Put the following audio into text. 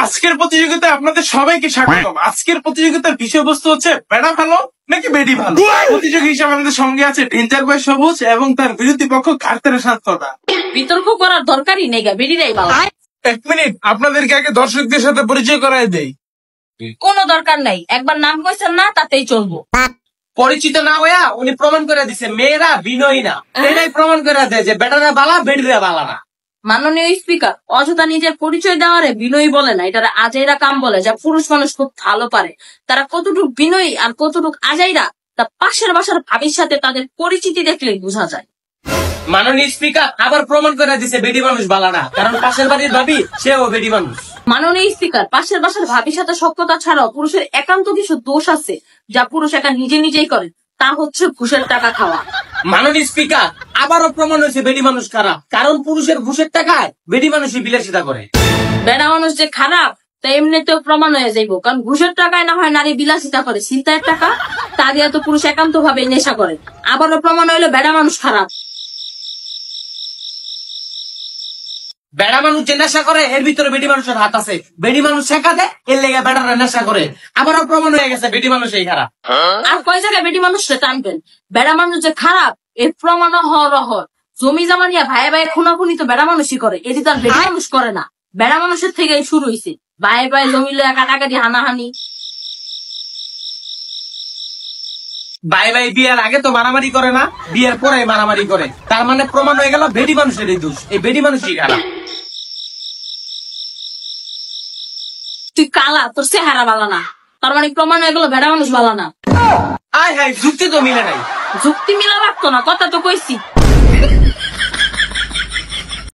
আজকের প্রতিযোগিতায় আপনাদের সবাইকে স্বাগতম। আজকের প্রতিযোগিতার বিষয়বস্তু হচ্ছে বেড়া ভালো নাকি বেডি ভালো। প্রতিযোগী হিসেবে আমাদের সঙ্গে আছে ডেঞ্জার ভাই সবুজ এবং তার বিরোধী পক্ষ কার্তের শান্তটা। বিতর্ক করার দরকারই নেই, বেডিরাই ভালো। এক মিনিট, আপনাদেরকে আগে দর্শকদের সাথে পরিচয় করায় দেই। কোনো দরকার নাই, একবার নাম কইছেন না তাতেই চলবো। পরিচিত না হইয়া উনি প্রমাণ করে দিছে মেয়েরা বিনয়ী না, এটাই প্রমাণ করে দেয় যে বেটারা বালা বেডিরা বালা না। মাননীয় স্পিকার, অযথা নিজের পরিচয় দেওয়ারে বিনয়ী বলে না, এটা আজাইরা কাম বলে, যা পুরুষ মানুষ খুব ভালো পারে। তারা কতটুক বিনয়ী আর কতটুক আজাইরা তা পাশের বাসার ভাবির সাথে তাদের পরিচিতি দেখলেই বোঝা যায়। মাননীয় স্পিকার আবার প্রমাণ করে দিছে বেডি মানুষ বালা না, কারণ পাশের বাড়ির ভাবি সেও বেডি মানুষ। মাননীয় স্পিকার, পাশের বাসার ভাবির সাথে সখ্যতা ছাড়াও পুরুষের একান্ত কিছু দোষ আছে যা পুরুষ একা নিজেই করে, তা হচ্ছে ঘুষের টাকা খাওয়া। মাননীয় স্পিকার আবারও প্রমাণ হয়েছে বেডি মানুষ খারাপ, কারণ পুরুষের ঘুষের টাকায় বেডি মানুষই বিলাসিতা করে। বেড়া মানুষ যে খারাপ তা এমনিতেও প্রমাণ হয়ে যাইব, কারণ ঘুষের টাকায় না হয় নারী বিলাসিতা করে, চিন্তার টাকা তা দিয়ে তো পুরুষ একান্ত ভাবে নেশা করে। আবারও প্রমাণ হইলো বেড়া মানুষ খারাপ। বেড়া মানুষ যে নেশা করে এর ভিতরে বেডি মানুষের হাত আছে, বেডি মানুষ শেখা দেয় এর লেগে বেড়ারা নেশা করে। আবারও প্রমাণ হয়ে গেছে বেডি মানুষ এই খারাপ। আর কয় জায়গায় বেডি মানুষটা টানবেন? বেড়া মানুষ যে খারাপ এর প্রমাণ হর জমি জামা নিয়ে ভাই ভাই খুনাখুনি তো বেড়া মানুষই করে, এটি তার বেড়া মানুষ করে না। বেড়া মানুষের থেকেই শুরু হয়েছে ভাই ভাই জমি লয়া কাটাকাটি হানাহানি। ভাই ভাই বিয়ের আগে তো মারামারি করে না, বিয়ের পরে মারামারি করে, তার মানে প্রমাণ হয়ে গেল বেডি মানুষের এই দোষ, এই বেডি মানুষই খারাপ। তুই কালা, তোর চেহারা বালা না, তার মানে প্রমাণ হয়ে গেল বেড়া মানুষ বালা না। আয় হায়, যুক্তি তো মিলে নাই। যুক্তি মিলা লাগতো না, কথা তো কইছি।